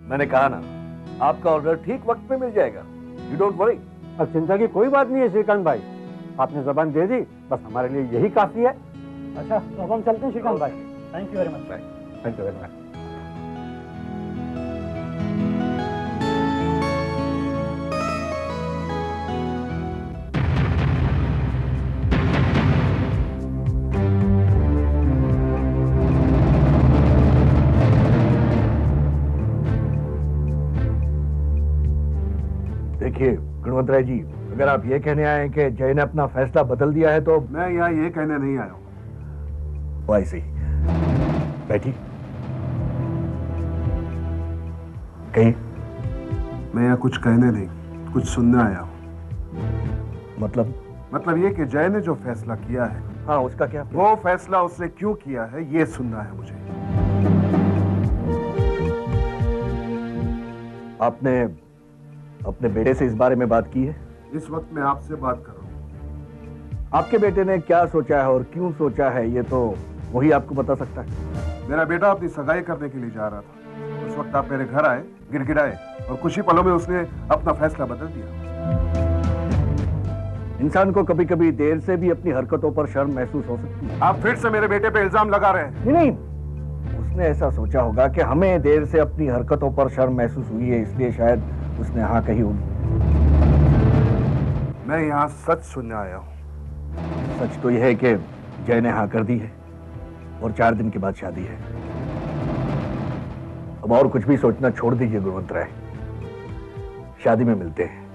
मैंने कहा ना, आपका ऑर्डर ठीक वक्त पे मिल जाएगा। You don't worry. अब चिंता की कोई बात नहीं है श्रीकांत भाई, आपने जबान दे दी, बस हमारे लिए यही काफी है। अच्छा तो अब हम चलते हैं श्रीकांत भाई। Thank you very much. Thank you very much. देखिए गुणवंत राय जी, अगर आप ये कहने आए हैं कि जय ने अपना फैसला बदल दिया है तो मैं यहाँ ये कहने नहीं आया हूँ। ऐसे ही बैठी कहीं। मैं यहाँ कुछ कहने नहीं, कुछ सुनने आया हूँ। मतलब ये कि जय ने जो फैसला किया है, हाँ उसका क्या? वो फैसला उसने क्यों किया है ये सुनना है मुझे। आपने अपने बेटे से इस बारे में बात की है? इस वक्त मैं आपसे बात कर रहा हूँ। आपके बेटे ने क्या सोचा है और क्यों सोचा है ये तो वही आपको बता सकता है। मेरा बेटा अपनी सगाई करने के लिए जा रहा था। उस वक्त आप मेरे घर आए, गिड़गिड़ाए और कुछ ही पलों में उसने अपना फैसला बदल दिया। इंसान को कभी कभी देर से भी अपनी हरकतों पर शर्म महसूस हो सकती है। आप फिर से मेरे बेटे पे इल्जाम लगा रहे हैं। नहीं, उसने ऐसा सोचा होगा कि हमें देर से अपनी हरकतों पर शर्म महसूस हुई है, इसलिए शायद उसने हाँ कही होगी। मैं यहाँ सच सुनने आया हूँ। सच तो यह है कि जय ने हाँ कर दी है और 4 दिन के बाद शादी है। अब और कुछ भी सोचना छोड़ दीजिए गुणवंत राय, शादी में मिलते हैं।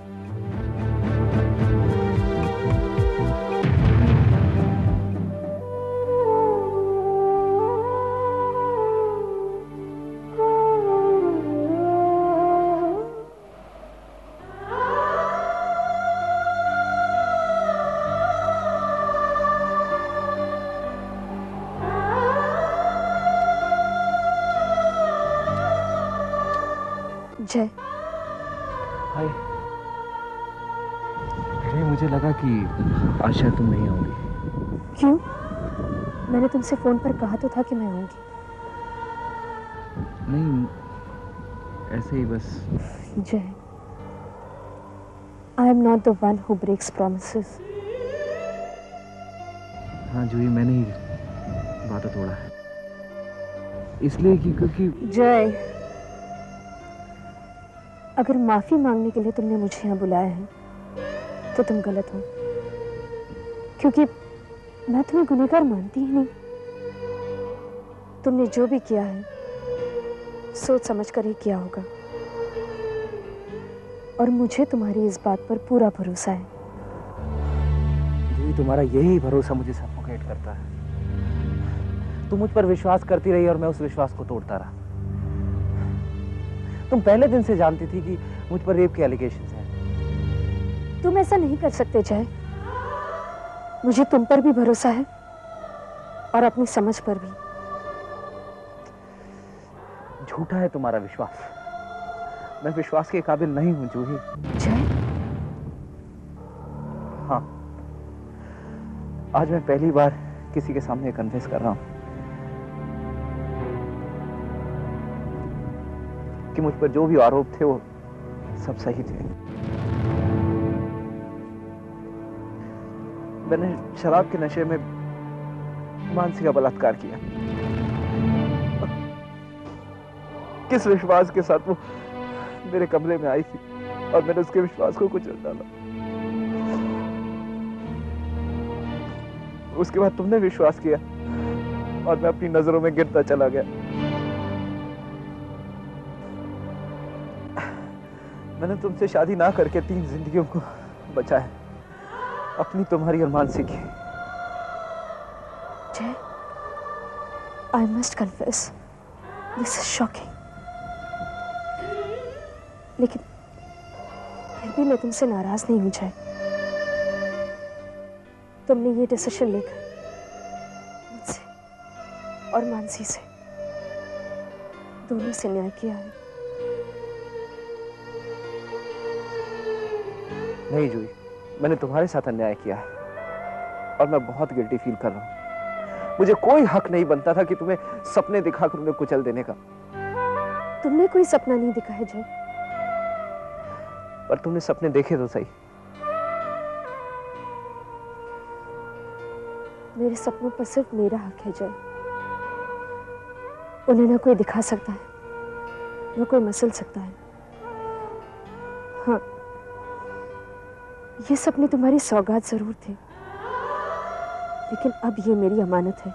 जय, हाय। अरे मुझे लगा कि आज शायद तुम नहीं आओगी। क्यों? मैंने तुमसे फोन पर कहा तो था कि मैं आऊंगी। नहीं, ऐसे ही बस। Jai, I am not the one who breaks promises. हाँ जूही, मैंने ही वादा तोड़ा है, इसलिए कि क्योंकि जय, अगर माफी मांगने के लिए तुमने मुझे यहाँ बुलाया है तो तुम गलत हो, क्योंकि मैं तुम्हें गुनहगार मानती ही नहीं। तुमने जो भी किया है सोच समझ कर ही किया होगा, और मुझे तुम्हारी इस बात पर पूरा भरोसा है। जूही, तुम्हारा यही भरोसा मुझे सफोकेट करता है। तुम मुझ पर विश्वास करती रही और मैं उस विश्वास को तोड़ता रहा। तुम पहले दिन से जानती थी कि मुझ पर रेप के एलिगेशंस हैं। तुम ऐसा नहीं कर सकते जय। मुझे तुम पर भी भरोसा है और अपनी समझ पर भी। झूठा है तुम्हारा विश्वास। मैं विश्वास के काबिल नहीं हूं जूही। जय, हाँ, आज मैं पहली बार किसी के सामने कन्फेस कर रहा हूं कि मुझ पर जो भी आरोप थे वो सब सही थे। मैंने शराब के नशे में मानसी का बलात्कार किया। किस विश्वास के साथ वो मेरे कमरे में आई थी और मैंने उसके विश्वास को कुचल डाला। उसके बाद तुमने विश्वास किया और मैं अपनी नजरों में गिरता चला गया। मैंने तुमसे शादी ना करके 3 जिंदगियों को बचाया, अपनी, तुम्हारी और मानसी की। जय, I must confess, this is shocking. लेकिन फिर भी मैं तुमसे नाराज नहीं हूं जय। तुमने ये डिसीजन लेकर मुझसे और मानसी से, दोनों से न्याय किया है। नहीं जूही, मैंने तुम्हारे साथ अन्याय किया है और मैं बहुत गिल्टी फील कर रहा हूं। मुझे कोई हक नहीं बनता था कि तुम्हें सपने दिखाकर उन्हें कुचल देने का। तुमने कोई सपना नहीं देखा है जय। पर तुमने सपने देखे तो सही। मेरे सपनों पर सिर्फ मेरा हक है जय। उन्हें ना कोई दिखा सकता है, ना कोई मसल सकता है। हाँ, ये सपने तुम्हारी सौगात जरूर थे, लेकिन अब ये मेरी अमानत है।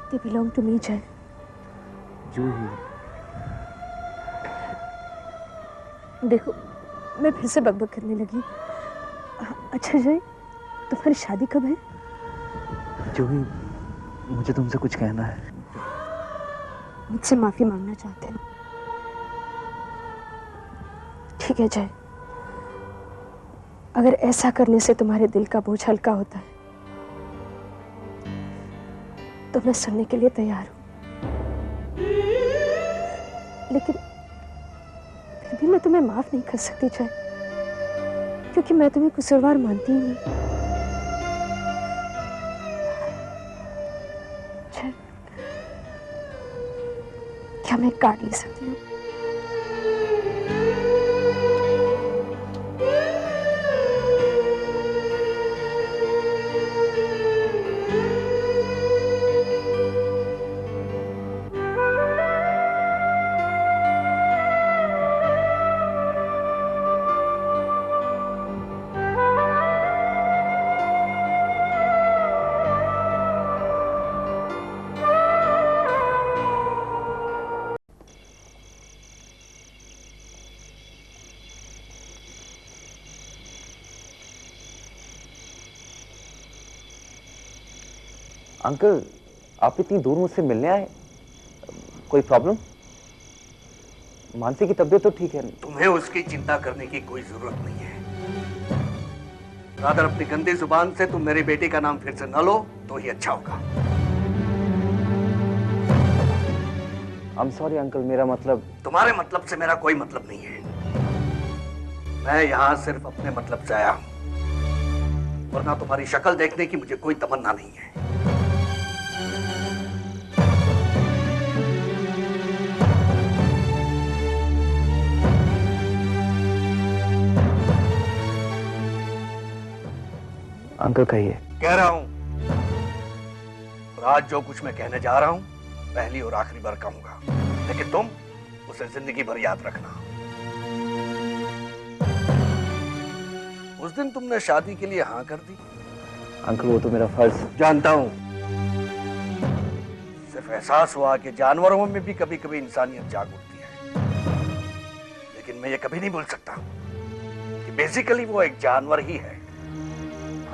They belong to me, जय। जूही, देखो, मैं फिर से बकबक करने लगी। अच्छा जय, तुम्हारी शादी कब है? जूही, मुझे तुमसे कुछ कहना है। मुझसे माफी मांगना चाहते हो? ठीक है जय, अगर ऐसा करने से तुम्हारे दिल का बोझ हल्का होता है तो मैं सुनने के लिए तैयार हूं, लेकिन फिर भी मैं तुम्हें माफ नहीं कर सकती जय, क्योंकि मैं तुम्हें कसूरवार मानती ही नहीं। जय, क्या मैं कार्ड ले सकती हूँ? अंकल, आप इतनी दूर मुझसे मिलने आए, कोई प्रॉब्लम? मानसी की तबीयत तो ठीक है। तुम्हें उसकी चिंता करने की कोई जरूरत नहीं है। रादर अपनी गंदी जुबान से तुम मेरी बेटी का नाम फिर से न लो तो ही अच्छा होगा। I'm sorry अंकल, मेरा मतलब। तुम्हारे मतलब से मेरा कोई मतलब नहीं है। मैं यहाँ सिर्फ अपने मतलब से आया हूँ, वरना तुम्हारी शक्ल देखने की मुझे कोई तमन्ना नहीं है। अंकल कहिए। कह रहा हूं, और आज जो कुछ मैं कहने जा रहा हूं पहली और आखिरी बार कहूंगा, लेकिन तुम उसे जिंदगी भर याद रखना। उस दिन तुमने शादी के लिए हाँ कर दी। अंकल वो तो मेरा फर्ज। जानता हूं, सिर्फ एहसास हुआ कि जानवरों में भी कभी कभी इंसानियत जाग उठती है, लेकिन मैं ये कभी नहीं भूल सकता कि बेसिकली वो एक जानवर ही है।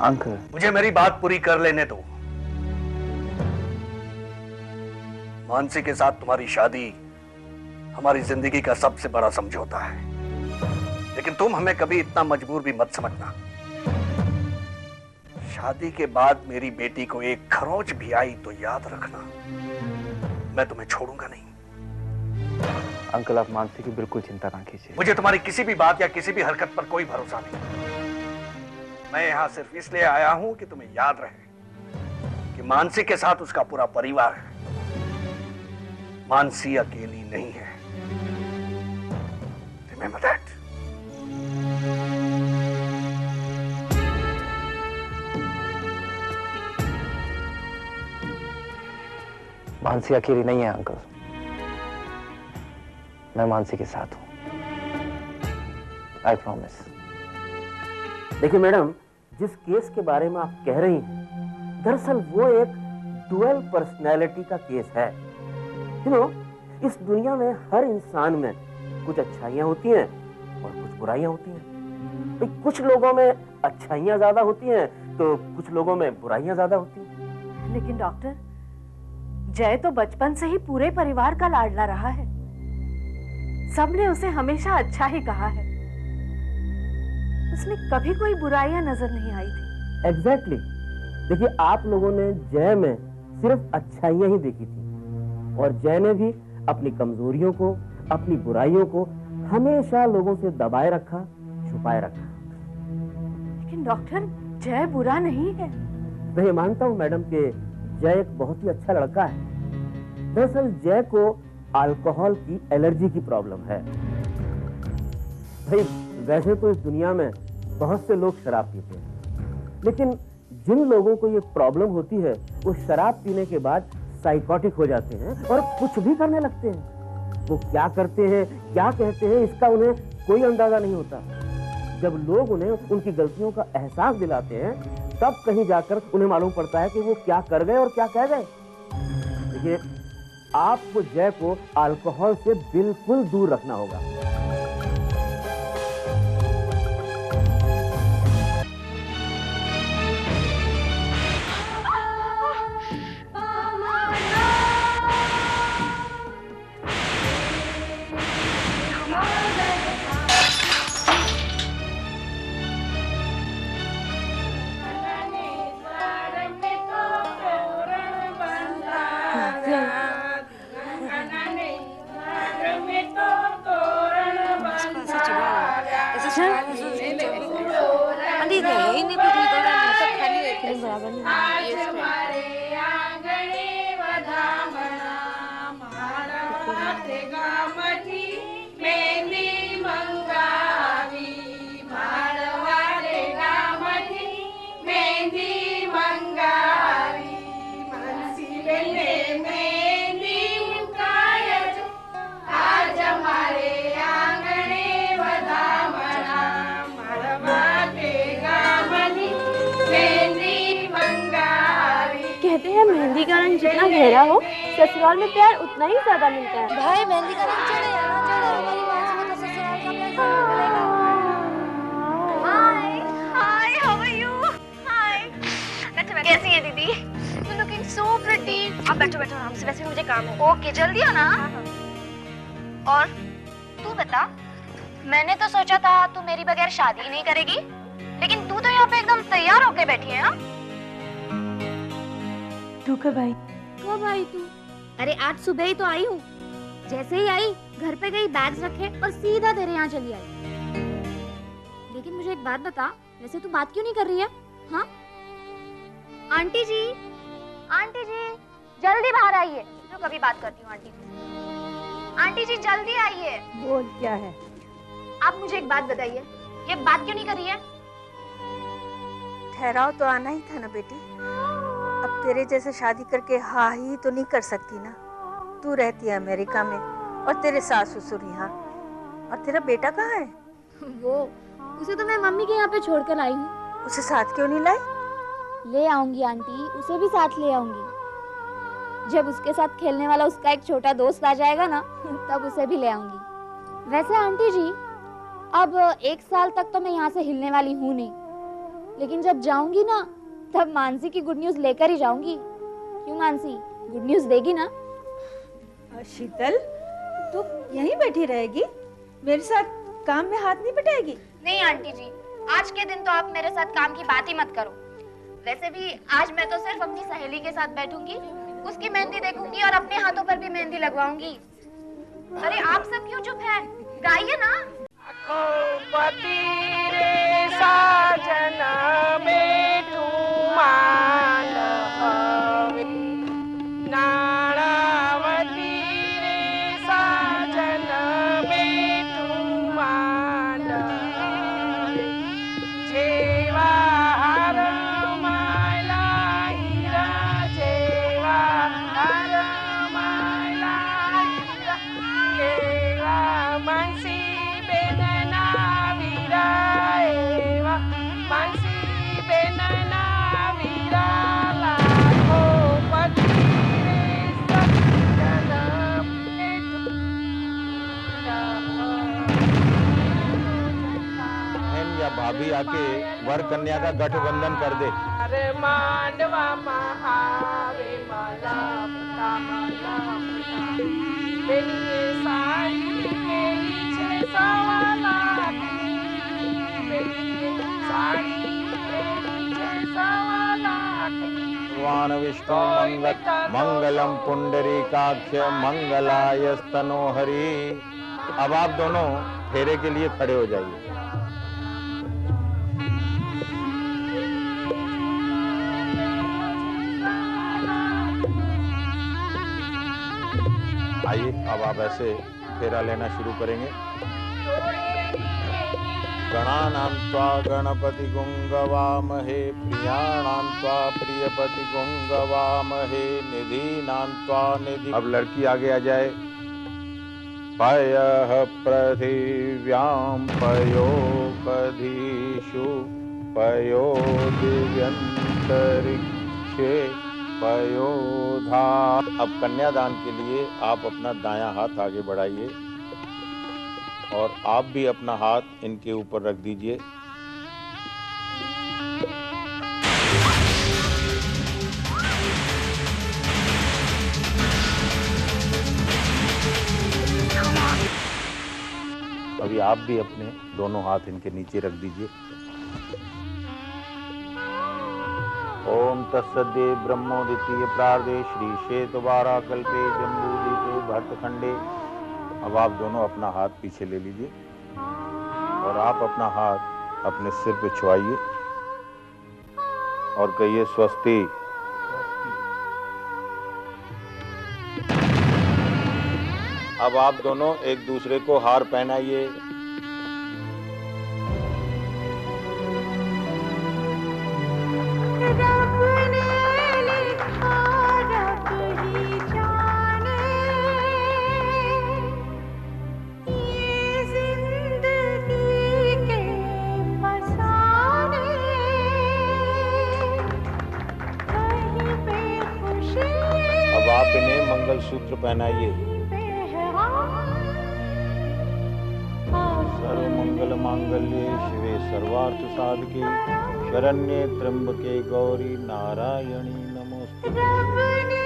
अंकल मुझे मेरी बात पूरी कर लेने दो। मानसी के साथ तुम्हारी शादी हमारी जिंदगी का सबसे बड़ा समझौता है, लेकिन तुम हमें कभी इतना मजबूर भी मत समझना। शादी के बाद मेरी बेटी को एक खरोंच भी आई तो याद रखना, मैं तुम्हें छोड़ूंगा नहीं। अंकल आप मानसी की बिल्कुल चिंता ना कीजिए। मुझे तुम्हारी किसी भी बात या किसी भी हरकत पर कोई भरोसा नहीं। मैं यहां सिर्फ इसलिए आया हूं कि तुम्हें याद रहे कि मानसी के साथ उसका पूरा परिवार है। मानसी अकेली नहीं है। Remember that. मानसी अकेली नहीं है अंकल, मैं मानसी के साथ हूं। I promise. देखिए मैडम, जिस केस के बारे में आप कह रही हैं, दरअसल वो एक डुअल पर्सनैलिटी का केस है। यू नो, इस दुनिया में हर इंसान में कुछ अच्छाइयां होती हैं और कुछ बुराइयां होती हैं। तो कुछ लोगों में अच्छाइयां ज्यादा होती हैं तो कुछ लोगों में बुराइयां ज्यादा होती हैं। लेकिन डॉक्टर, जय तो बचपन से ही पूरे परिवार का लाडला रहा है। सबने उसे हमेशा अच्छा ही कहा है। उसमें कभी कोई बुराइयां नजर नहीं आई थी। एग्जैक्टली। देखिए, आप लोगों ने जय में सिर्फ अच्छाइयां ही देखी थी और जय ने भी अपनी कमजोरियों को, अपनी बुराइयों को हमेशा लोगों से दबाए रखा, छुपाए रखा। लेकिन डॉक्टर, जय बुरा नहीं है। मैं ये मानता हूँ मैडम कि जय एक बहुत ही अच्छा लड़का है। दरअसल जय को अल्कोहल की एलर्जी की प्रॉब्लम है। भाई वैसे तो इस दुनिया में बहुत से लोग शराब पीते हैं, लेकिन जिन लोगों को ये प्रॉब्लम होती है वो शराब पीने के बाद साइकोटिक हो जाते हैं और कुछ भी करने लगते हैं। वो क्या करते हैं, क्या कहते हैं, इसका उन्हें कोई अंदाजा नहीं होता। जब लोग उन्हें उनकी गलतियों का एहसास दिलाते हैं तब कहीं जाकर उन्हें मालूम पड़ता है कि वो क्या कर गए और क्या कह गए। देखिए, आपको जय को अल्कोहल से बिल्कुल दूर रखना होगा। कहते हैं मेहंदी का रंग जितना गहरा हो ससुराल में प्यार उतना ही ज्यादा मिलता है। भाई मेहंदी का रंग चढ़े या ना चढ़े, हमारी बात से तो ससुराल का प्यार जरूर मिलेगा। हाय हाय, हाउ आर यू? हाय, कैसी है दीदी? You looking so pretty. अब बैठो बैठो, हमसे वैसे मुझे काम है। ओके, जल्दी आना। और तू बता, मैंने तो सोचा था तू मेरी बगैर शादी नहीं करेगी, लेकिन तू तो यहाँ पे एकदम तैयार होके बैठी है। हाँ, तू कब आई? कब आई तू? अरे आज सुबह ही तो आई हूँ। जैसे ही आई घर पे गई, बैग्स रखे और सीधा तेरे यहाँ चली आई। लेकिन मुझे एक बात बता, वैसे तू बात क्यों नहीं कर रही है? हाँ आंटी जी, आंटी जी जल्दी बाहर आइए। मैं कभी बात करती हूँ आंटी जी। आंटी जी जल्दी आइए। बोल, क्या है? आप मुझे एक बात बताइए, ये बात क्यों नहीं कर रही है? ठहराव तो आना ही था ना बेटी। अब तेरे जैसे शादी करके हाँ ही तो नहीं कर सकती ना। तू रहती है अमेरिका में और तेरे सास ससुर यहाँ, और तेरा बेटा कहाँ है? वो, उसे तो मैं मम्मी के यहाँ पे छोड़ कर आई हूँ। उसे साथ क्यों नहीं लाई? ले आऊंगी आंटी, उसे भी साथ ले आऊंगी। जब उसके साथ खेलने वाला उसका एक छोटा दोस्त आ जाएगा ना, तब उसे भी ले आऊंगी। वैसे आंटी जी, अब 1 साल तक तो मैं यहाँ से हिलने वाली हूँ नहीं, लेकिन जब जाऊंगी ना तब मानसी की गुड न्यूज लेकर ही जाऊंगी। क्यों मानसी, गुड न्यूज देगी ना? शीतल, तू यहीं बैठी रहेगी? मेरे साथ काम में हाथ नहीं बटाएगी? नहीं आंटी जी, आज के दिन तो आप मेरे साथ काम की बात ही मत करो। वैसे भी आज मैं तो सिर्फ अपनी सहेली के साथ बैठूंगी, उसकी मेहंदी देखूंगी और अपने हाथों पर भी मेहंदी लगवाऊंगी। अरे आप सब क्यों चुप हैं? गाइए ना। भाभी आके वर कन्या का गठबंधन कर दे। भगवान विष्णु मंगलम पुंडरीकाक्ष मंगलाय स्तनोहरि। अब आप दोनों फेरे के लिए खड़े हो जाइए। आइए अब आप ऐसे फेरा लेना शुरू करेंगे। गणानां त्वा गणपति गुंगवामहे, प्रियाणां त्वा प्रियपति गुंगवामहे, निधीनां त्वा निधि। अब लड़की आगे आ जाए। पयः पृथिव्यां पयोपधीषु, पयो दिव्यंतरिक्षे, पयोधा। अब कन्यादान के लिए आप अपना दायां हाथ आगे बढ़ाइए और आप भी अपना हाथ इनके ऊपर रख दीजिए। अभी आप भी अपने दोनों हाथ इनके नीचे रख दीजिए। ओम तत्सद्ये ब्रह्मोदितीय प्रार्दे श्री श्वेतवारा कल्पे जम्बूदीपे भरतखंडे। अब आप दोनों अपना हाथ पीछे ले लीजिए और आप अपना हाथ अपने सिर पे छुआइए और कहिए स्वस्ति। अब आप दोनों एक दूसरे को हार पहनाइए। अब आप इन्हें मंगलसूत्र पहनाइए। सर्वमंगल मांगल्ये शिवे सर्वार्थ साधके, शरण्ये त्र्यंबके गौरी नारायणी नमोस्तुते।